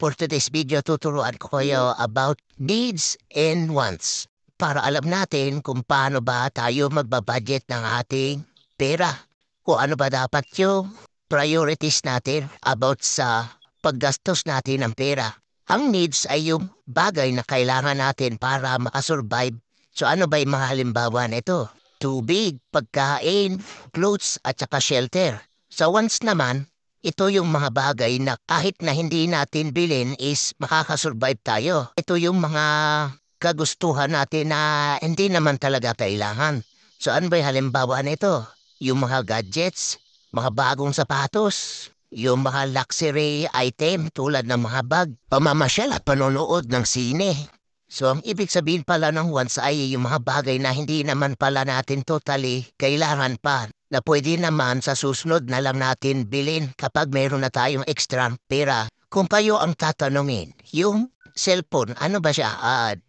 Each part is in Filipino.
For today's video, tuturuan ko kayo about needs and wants para alam natin kung paano ba tayo magbabudget ng ating pera. Kung ano ba dapat yung priorities natin about sa paggastos natin ng pera. Ang needs ay yung bagay na kailangan natin para makasurvive. So ano ba yung mga halimbawa nito? Tubig, pagkain, clothes at saka shelter. Sa wants naman, ito yung mga bagay na kahit na hindi natin bilhin is makakasurvive tayo. Ito yung mga kagustuhan natin na hindi naman talaga kailangan. So ano ba yung halimbawa nito? Yung mga gadgets, mga bagong sapatos, yung mga luxury item tulad ng mga bag, pamamasyal at panonood ng sine. So ang ibig sabihin pala ng wants ay yung mga bagay na hindi naman pala natin totally kailangan pa, na pwede naman sa susunod na lang natin bilhin kapag mayroon na tayong extra pera. Kung kayo ang tatanungin, yung cellphone, ano ba siya?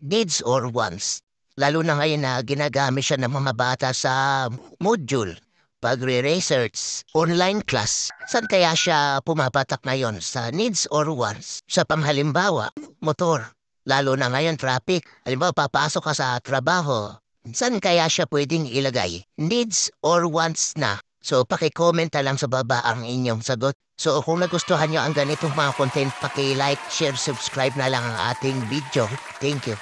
Needs or wants? Lalo na ngayon na ginagamit siya ng mga bata sa module, pagre-research, online class. Saan kaya siya pumapatak ngayon? Sa needs or wants? Sa panghalimbawa, motor. Lalo na ngayon traffic. Halimbawa, papasok ka sa trabaho. Saan kaya siya pwedeng ilagay? Needs or wants na? So, paki-comment na lang sa baba ang inyong sagot. So, kung nagustuhan nyo ang ganitong mga content, paki-like, share, subscribe na lang ang ating video. Thank you.